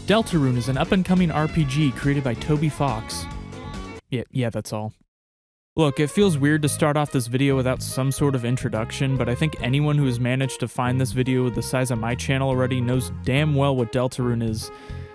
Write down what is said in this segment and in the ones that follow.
Deltarune is an up-and-coming RPG created by Toby Fox. Yeah, that's all. Look, it feels weird to start off this video without some sort of introduction, but I think anyone who has managed to find this video the size of my channel already knows damn well what Deltarune is,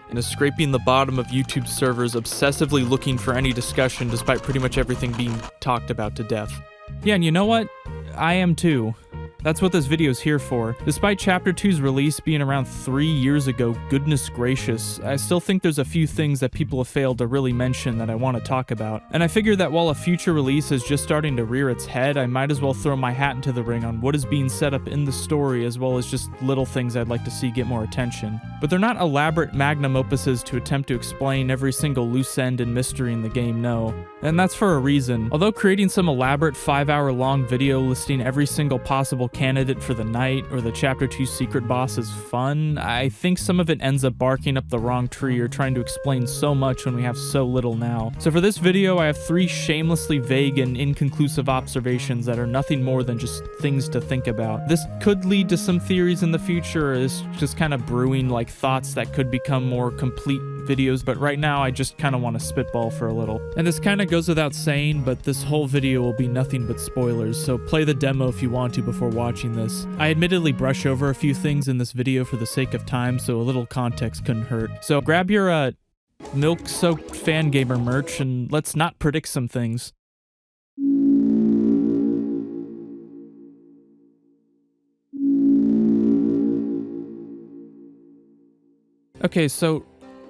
and is scraping the bottom of YouTube servers, obsessively looking for any discussion despite pretty much everything being talked about to death. Yeah, and you know what? I am too. That's what this video is here for. Despite Chapter 2's release being around 3 years ago, goodness gracious, I still think there's a few things that people have failed to really mention that I want to talk about. And I figure that while a future release is just starting to rear its head, I might as well throw my hat into the ring on what is being set up in the story, as well as just little things I'd like to see get more attention. But they're not elaborate magnum opuses to attempt to explain every single loose end and mystery in the game, no. And that's for a reason. Although creating some elaborate 5-hour-long video listing every single possible candidate for the night or the Chapter 2 secret boss is fun, I think some of it ends up barking up the wrong tree or trying to explain so much when we have so little now. So for this video, I have 3 shamelessly vague and inconclusive observations that are nothing more than just things to think about. This could lead to some theories in the future, or is just kind of brewing like thoughts that could become more complete videos, but right now I just kind of want to spitball for a little. And this kind of goes without saying, but this whole video will be nothing but spoilers, so play the demo if you want to before watching this. I admittedly brush over a few things in this video for the sake of time, so a little context couldn't hurt. So grab your milk-soaked fangamer merch and let's not predict some things. Okay, so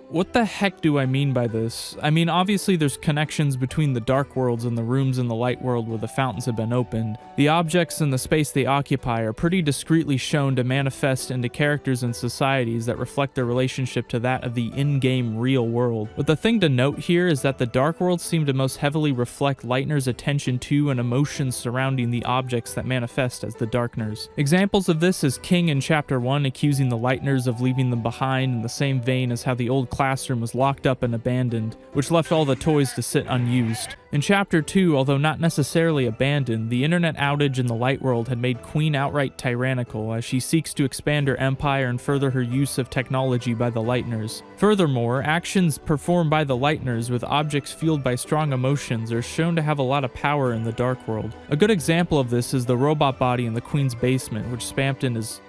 what the heck do I mean by this? I mean, obviously there's connections between the dark worlds and the rooms in the light world where the fountains have been opened. The objects and the space they occupy are pretty discreetly shown to manifest into characters and societies that reflect their relationship to that of the in-game real world. But the thing to note here is that the dark worlds seem to most heavily reflect Lightner's attention to and emotions surrounding the objects that manifest as the Darkners. Examples of this is King in Chapter 1 accusing the Lightners of leaving them behind, in the same vein as how the old classroom was locked up and abandoned, which left all the toys to sit unused. In Chapter 2, although not necessarily abandoned, the internet outage in the light world had made Queen outright tyrannical as she seeks to expand her empire and further her use of technology by the Lightners. Furthermore, actions performed by the Lightners with objects fueled by strong emotions are shown to have a lot of power in the dark world. A good example of this is the robot body in the Queen's basement, which Spamton is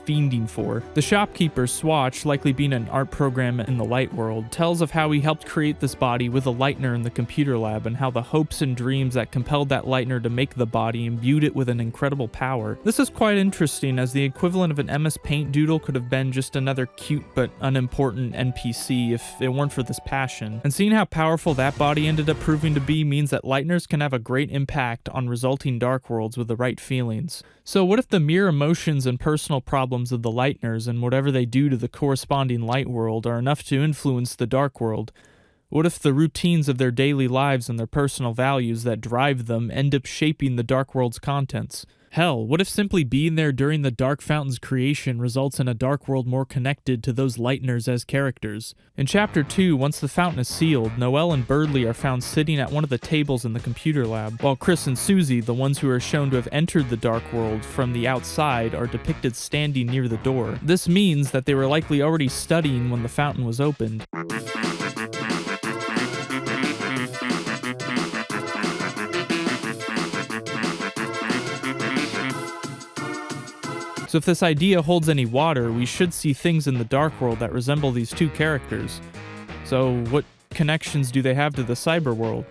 fiending for. The shopkeeper, Swatch, likely being an art program in the light world, tells of how he helped create this body with a Lightner in the computer lab, and how the hopes and dreams that compelled that Lightner to make the body imbued it with an incredible power. This is quite interesting, as the equivalent of an MS Paint doodle could have been just another cute but unimportant NPC if it weren't for this passion. And seeing how powerful that body ended up proving to be means that Lightners can have a great impact on resulting dark worlds with the right feelings. So what if the mere emotions and personal problems of the Lightners and whatever they do to the corresponding light world are enough to influence the dark world? What if the routines of their daily lives and their personal values that drive them end up shaping the dark world's contents? Hell, what if simply being there during the Dark Fountain's creation results in a dark world more connected to those Lightners as characters? In Chapter 2, once the fountain is sealed, Noelle and Berdly are found sitting at one of the tables in the computer lab, while Chris and Susie, the ones who are shown to have entered the dark world from the outside, are depicted standing near the door. This means that they were likely already studying when the fountain was opened. So if this idea holds any water, we should see things in the dark world that resemble these two characters. So what connections do they have to the cyber world?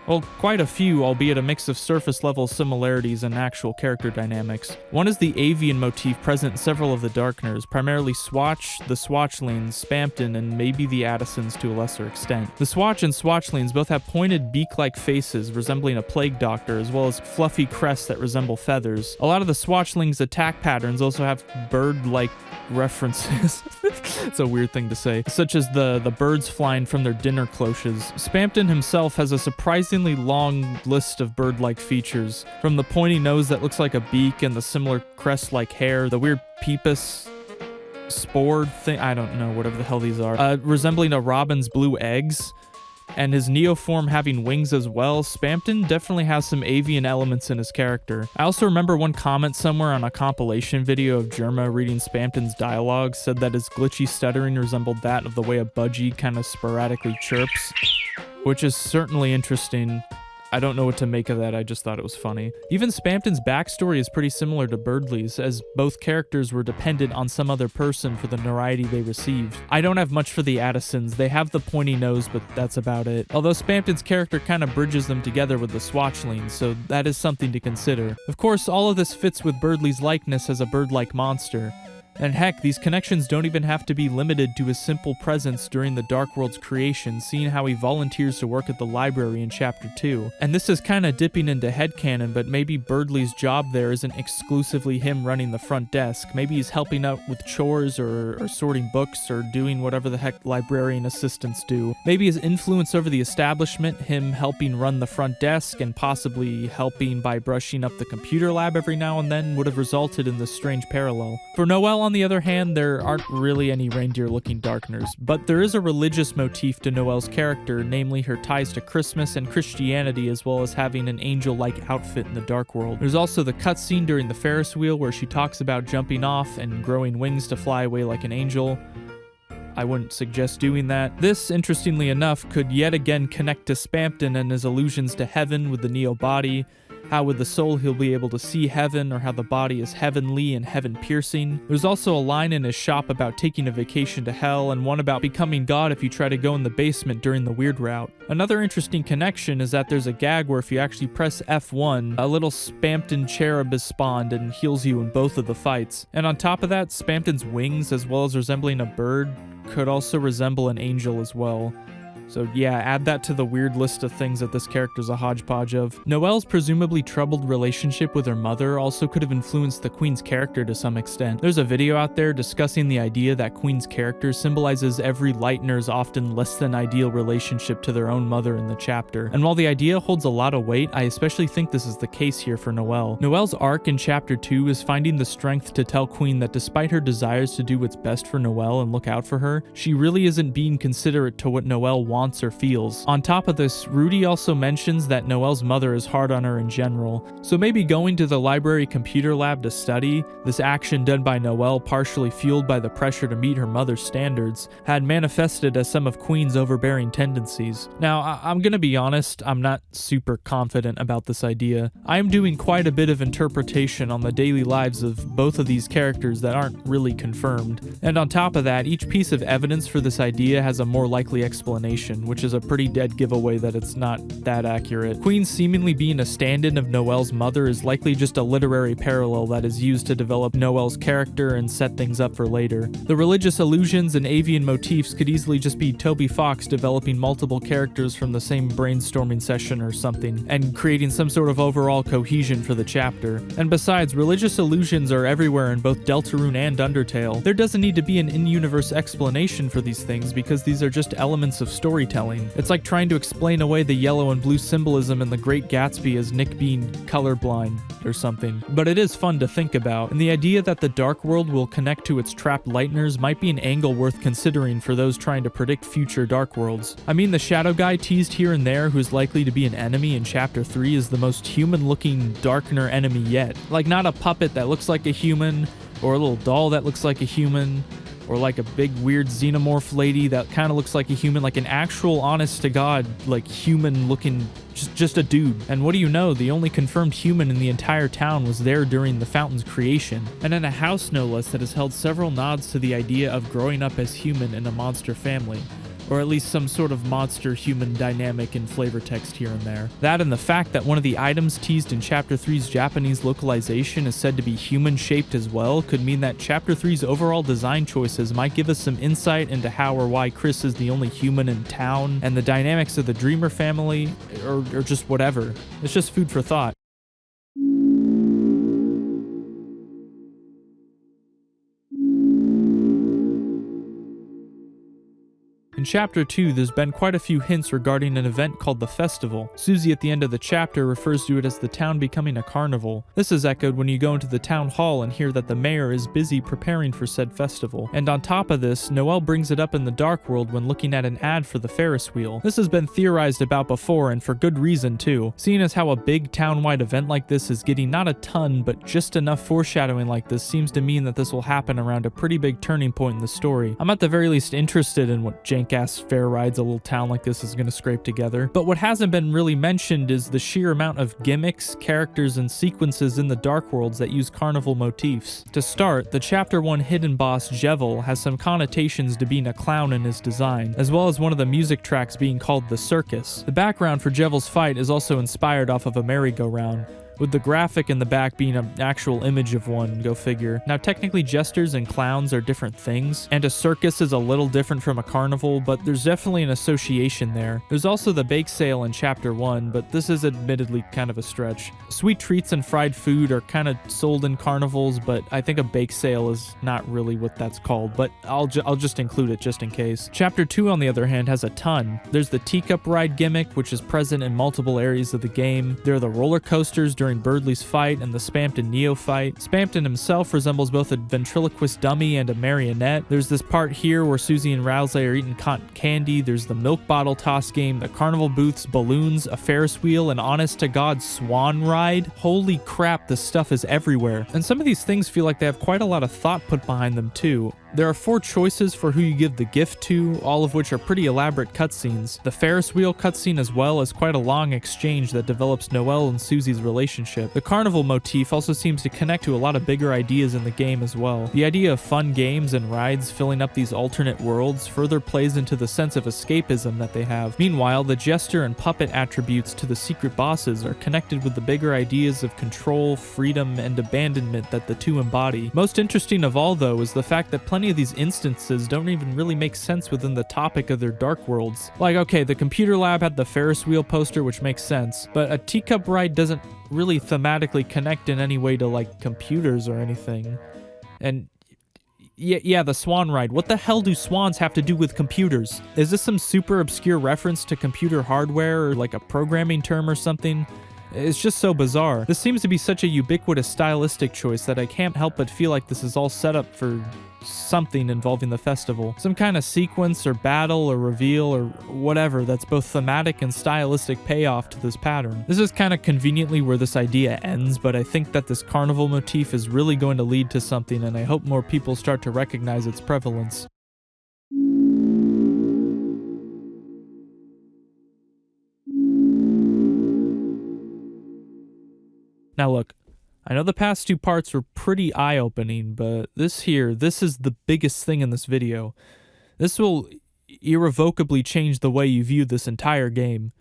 Well, quite a few, albeit a mix of surface-level similarities and actual character dynamics. One is the avian motif present in several of the Darkners, primarily Swatch, the Swatchlings, Spamton, and maybe the Addisons to a lesser extent. The Swatch and Swatchlings both have pointed beak-like faces resembling a plague doctor, as well as fluffy crests that resemble feathers. A lot of the Swatchlings' attack patterns also have bird-like references. It's a weird thing to say. Such as the birds flying from their dinner cloches. Spamton himself has a surprisingly long list of bird-like features, from the pointy nose that looks like a beak and the similar crest-like hair, the weird peepus spore thing, I don't know, whatever the hell these are, resembling a robin's blue eggs, and his Neoform having wings as well, Spamton definitely has some avian elements in his character. I also remember one comment somewhere on a compilation video of Germa reading Spamton's dialogue said that his glitchy stuttering resembled that of the way a budgie kind of sporadically chirps, which is certainly interesting. I don't know what to make of that, I just thought it was funny. Even Spamton's backstory is pretty similar to Berdly's, as both characters were dependent on some other person for the notoriety they received. I don't have much for the Addisons, they have the pointy nose, but that's about it. Although Spamton's character kind of bridges them together with the Swatchlings, so that is something to consider. Of course, all of this fits with Berdly's likeness as a bird-like monster. And heck, these connections don't even have to be limited to his simple presence during the Dark World's creation, seeing how he volunteers to work at the library in Chapter 2. And this is kinda dipping into headcanon, but maybe Berdly's job there isn't exclusively him running the front desk. Maybe he's helping out with chores or sorting books or doing whatever the heck librarian assistants do. Maybe his influence over the establishment, him helping run the front desk and possibly helping by brushing up the computer lab every now and then, would have resulted in this strange parallel. For Noelle, on the other hand, there aren't really any reindeer-looking darkeners, but there is a religious motif to Noelle's character, namely her ties to Christmas and Christianity, as well as having an angel-like outfit in the Dark World. There's also the cutscene during the Ferris wheel where she talks about jumping off and growing wings to fly away like an angel. I wouldn't suggest doing that. This, interestingly enough, could yet again connect to Spamton and his allusions to heaven with the Neo body, how with the soul he'll be able to see heaven, or how the body is heavenly and heaven-piercing. There's also a line in his shop about taking a vacation to hell, and one about becoming God if you try to go in the basement during the weird route. Another interesting connection is that there's a gag where if you actually press F1, a little Spamton cherub is spawned and heals you in both of the fights. And on top of that, Spamton's wings, as well as resembling a bird, could also resemble an angel as well. So yeah, add that to the weird list of things that this character's a hodgepodge of. Noelle's presumably troubled relationship with her mother also could have influenced the Queen's character to some extent. There's a video out there discussing the idea that Queen's character symbolizes every Lightener's often less than ideal relationship to their own mother in the chapter. And while the idea holds a lot of weight, I especially think this is the case here for Noelle. Noelle's arc in Chapter 2 is finding the strength to tell Queen that despite her desires to do what's best for Noelle and look out for her, she really isn't being considerate to what Noelle wants or feels. On top of this, Rudy also mentions that Noelle's mother is hard on her in general, so maybe going to the library computer lab to study, this action done by Noelle partially fueled by the pressure to meet her mother's standards, had manifested as some of Queen's overbearing tendencies. Now, I'm gonna be honest, I'm not super confident about this idea. I am doing quite a bit of interpretation on the daily lives of both of these characters that aren't really confirmed, and on top of that, each piece of evidence for this idea has a more likely explanation, which is a pretty dead giveaway that it's not that accurate. Queen seemingly being a stand-in of Noelle's mother is likely just a literary parallel that is used to develop Noelle's character and set things up for later. The religious allusions and avian motifs could easily just be Toby Fox developing multiple characters from the same brainstorming session or something, and creating some sort of overall cohesion for the chapter. And besides, religious allusions are everywhere in both Deltarune and Undertale. There doesn't need to be an in-universe explanation for these things because these are just elements of storytelling. It's like trying to explain away the yellow and blue symbolism in The Great Gatsby as Nick being colorblind or something. But it is fun to think about, and the idea that the Dark World will connect to its trapped Lighteners might be an angle worth considering for those trying to predict future Dark Worlds. I mean, the Shadow Guy teased here and there who's likely to be an enemy in Chapter 3 is the most human-looking Darkener enemy yet. Like, not a puppet that looks like a human, or a little doll that looks like a human, or like a big weird xenomorph lady that kind of looks like a human, like an actual honest to god, like human looking, just a dude. And what do you know, the only confirmed human in the entire town was there during the fountain's creation. And in a house no less that has held several nods to the idea of growing up as human in a monster family. Or at least some sort of monster-human dynamic in flavor text here and there. That and the fact that one of the items teased in Chapter 3's Japanese localization is said to be human-shaped as well could mean that Chapter 3's overall design choices might give us some insight into how or why Chris is the only human in town, and the dynamics of the Dreamer family, or just whatever. It's just food for thought. In Chapter 2, there's been quite a few hints regarding an event called the Festival. Susie at the end of the chapter refers to it as the town becoming a carnival. This is echoed when you go into the town hall and hear that the mayor is busy preparing for said festival. And on top of this, Noelle brings it up in the Dark World when looking at an ad for the Ferris wheel. This has been theorized about before, and for good reason too, seeing as how a big town-wide event like this is getting not a ton, but just enough foreshadowing like this seems to mean that this will happen around a pretty big turning point in the story. I'm at the very least interested in what jank-ass fair rides a little town like this is going to scrape together. But what hasn't been really mentioned is the sheer amount of gimmicks, characters, and sequences in the Dark Worlds that use carnival motifs. To start, the Chapter 1 hidden boss, Jevil, has some connotations to being a clown in his design, as well as one of the music tracks being called The Circus. The background for Jevil's fight is also inspired off of a merry-go-round, with the graphic in the back being an actual image of one, go figure. Now technically jesters and clowns are different things, and a circus is a little different from a carnival, but there's definitely an association there. There's also the bake sale in Chapter 1, but this is admittedly kind of a stretch. Sweet treats and fried food are kind of sold in carnivals, but I think a bake sale is not really what that's called, but I'll just include it just in case. Chapter 2, on the other hand, has a ton. There's the teacup ride gimmick, which is present in multiple areas of the game. There are the roller coasters during Berdly's fight and the Spamton Neo fight. Spamton himself resembles both a ventriloquist dummy and a marionette. There's this part here where Susie and Rowsley are eating cotton candy. There's the milk bottle toss game, the carnival booths, balloons, a Ferris wheel, and honest-to-God swan ride. Holy crap, this stuff is everywhere. And some of these things feel like they have quite a lot of thought put behind them too. There are 4 choices for who you give the gift to, all of which are pretty elaborate cutscenes. The Ferris wheel cutscene as well is quite a long exchange that develops Noelle and Susie's relationship. The carnival motif also seems to connect to a lot of bigger ideas in the game as well. The idea of fun games and rides filling up these alternate worlds further plays into the sense of escapism that they have. Meanwhile, the jester and puppet attributes to the secret bosses are connected with the bigger ideas of control, freedom, and abandonment that the two embody. Most interesting of all, though, is the fact that plenty of these instances don't even really make sense within the topic of their Dark Worlds. Like, okay, the computer lab had the Ferris wheel poster, which makes sense, but a teacup ride doesn't really thematically connect in any way to, like, computers or anything. And yeah, the swan ride. What the hell do swans have to do with computers? Is this some super obscure reference to computer hardware or like a programming term or something? It's just so bizarre. This seems to be such a ubiquitous stylistic choice that I can't help but feel like this is all set up for something involving the festival. Some kind of sequence or battle or reveal or whatever that's both thematic and stylistic payoff to this pattern. This is kind of conveniently where this idea ends, but I think that this carnival motif is really going to lead to something, and I hope more people start to recognize its prevalence. Now look, I know the past 2 parts were pretty eye-opening, but this is the biggest thing in this video. This will irrevocably change the way you view this entire game.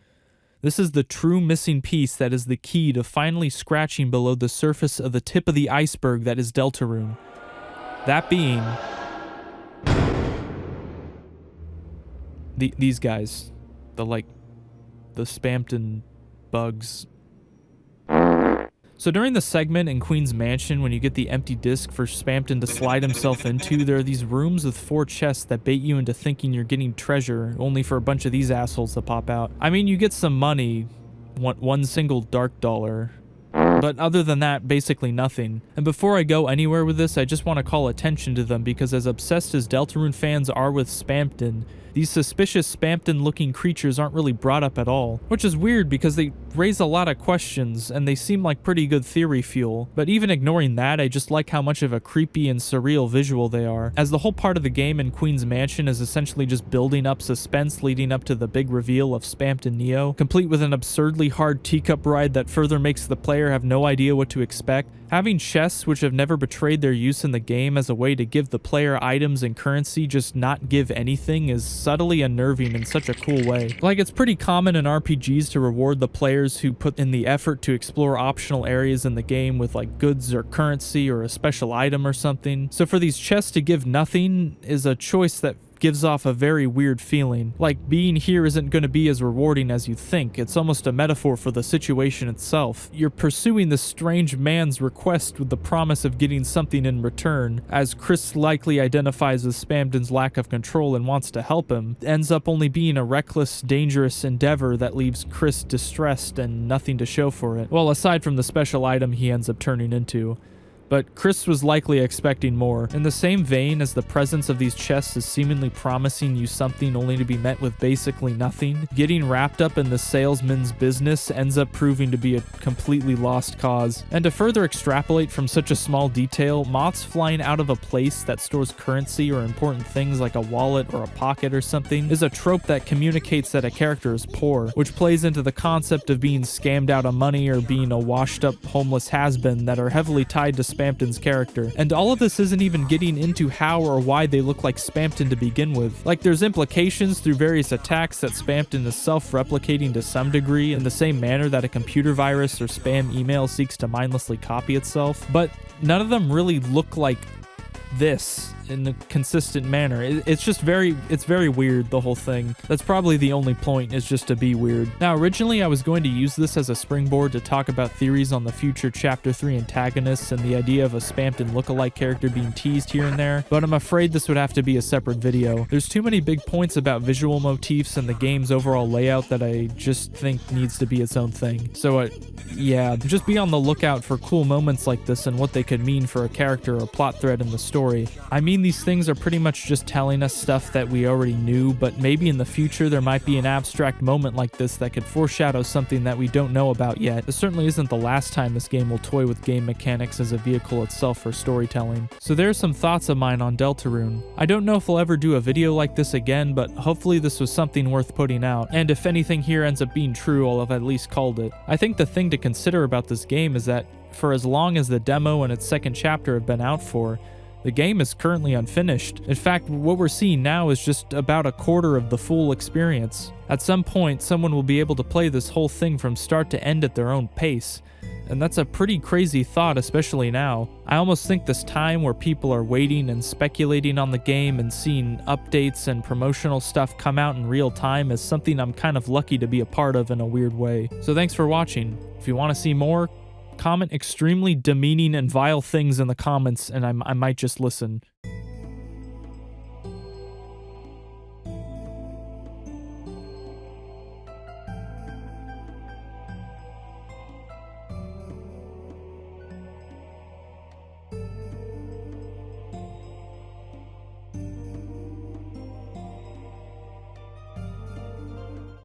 This is the true missing piece that is the key to finally scratching below the surface of the tip of the iceberg that is Deltarune. That being these guys, the Spamton bugs. So during the segment in Queen's Mansion, when you get the empty disc for Spamton to slide himself into, there are these rooms with 4 chests that bait you into thinking you're getting treasure, only for a bunch of these assholes to pop out. I mean, you get some money, one single dark dollar, but other than that, basically nothing. And before I go anywhere with this, I just want to call attention to them, because as obsessed as Deltarune fans are with Spamton, these suspicious Spamton-looking creatures aren't really brought up at all, which is weird because they raise a lot of questions and they seem like pretty good theory fuel. But even ignoring that, I just like how much of a creepy and surreal visual they are, as the whole part of the game in Queen's Mansion is essentially just building up suspense leading up to the big reveal of Spamton Neo, complete with an absurdly hard teacup ride that further makes the player have no idea what to expect. Having chests which have never betrayed their use in the game as a way to give the player items and currency, just not give anything, is subtly unnerving in such a cool way. Like, it's pretty common in RPGs to reward the players who put in the effort to explore optional areas in the game with like goods or currency or a special item or something. So for these chests to give nothing is a choice that gives off a very weird feeling. Like being here isn't going to be as rewarding as you think. It's almost a metaphor for the situation itself. You're pursuing this strange man's request with the promise of getting something in return, as Chris likely identifies with Spamton's lack of control and wants to help him. It ends up only being a reckless, dangerous endeavor that leaves Chris distressed and nothing to show for it. Well, aside from the special item he ends up turning into. But Chris was likely expecting more. In the same vein as the presence of these chests is seemingly promising you something only to be met with basically nothing, getting wrapped up in the salesman's business ends up proving to be a completely lost cause. And to further extrapolate from such a small detail, moths flying out of a place that stores currency or important things like a wallet or a pocket or something is a trope that communicates that a character is poor, which plays into the concept of being scammed out of money or being a washed-up homeless has-been that are heavily tied to Spamton's character. And all of this isn't even getting into how or why they look like Spamton to begin with. Like, there's implications through various attacks that Spamton is self-replicating to some degree in the same manner that a computer virus or spam email seeks to mindlessly copy itself, but none of them really look like this in a consistent manner. It's very weird, the whole thing. That's probably the only point, is just to be weird. Now, originally I was going to use this as a springboard to talk about theories on the future Chapter 3 antagonists and the idea of a Spamton lookalike character being teased here and there, but I'm afraid this would have to be a separate video. There's too many big points about visual motifs and the game's overall layout that I just think needs to be its own thing. So yeah, just be on the lookout for cool moments like this and what they could mean for a character or plot thread in the story. I mean, these things are pretty much just telling us stuff that we already knew, but maybe in the future there might be an abstract moment like this that could foreshadow something that we don't know about yet. This certainly isn't the last time this game will toy with game mechanics as a vehicle itself for storytelling. So there are some thoughts of mine on Deltarune. I don't know if I'll ever do a video like this again, but hopefully this was something worth putting out, and if anything here ends up being true, I'll have at least called it. I think the thing to consider about this game is that for as long as the demo and its second chapter have been out for, the game is currently unfinished. In fact, what we're seeing now is just about a quarter of the full experience. At some point, someone will be able to play this whole thing from start to end at their own pace. And that's a pretty crazy thought, especially now. I almost think this time where people are waiting and speculating on the game and seeing updates and promotional stuff come out in real time is something I'm kind of lucky to be a part of in a weird way. So thanks for watching. If you want to see more, comment extremely demeaning and vile things in the comments and I might just listen.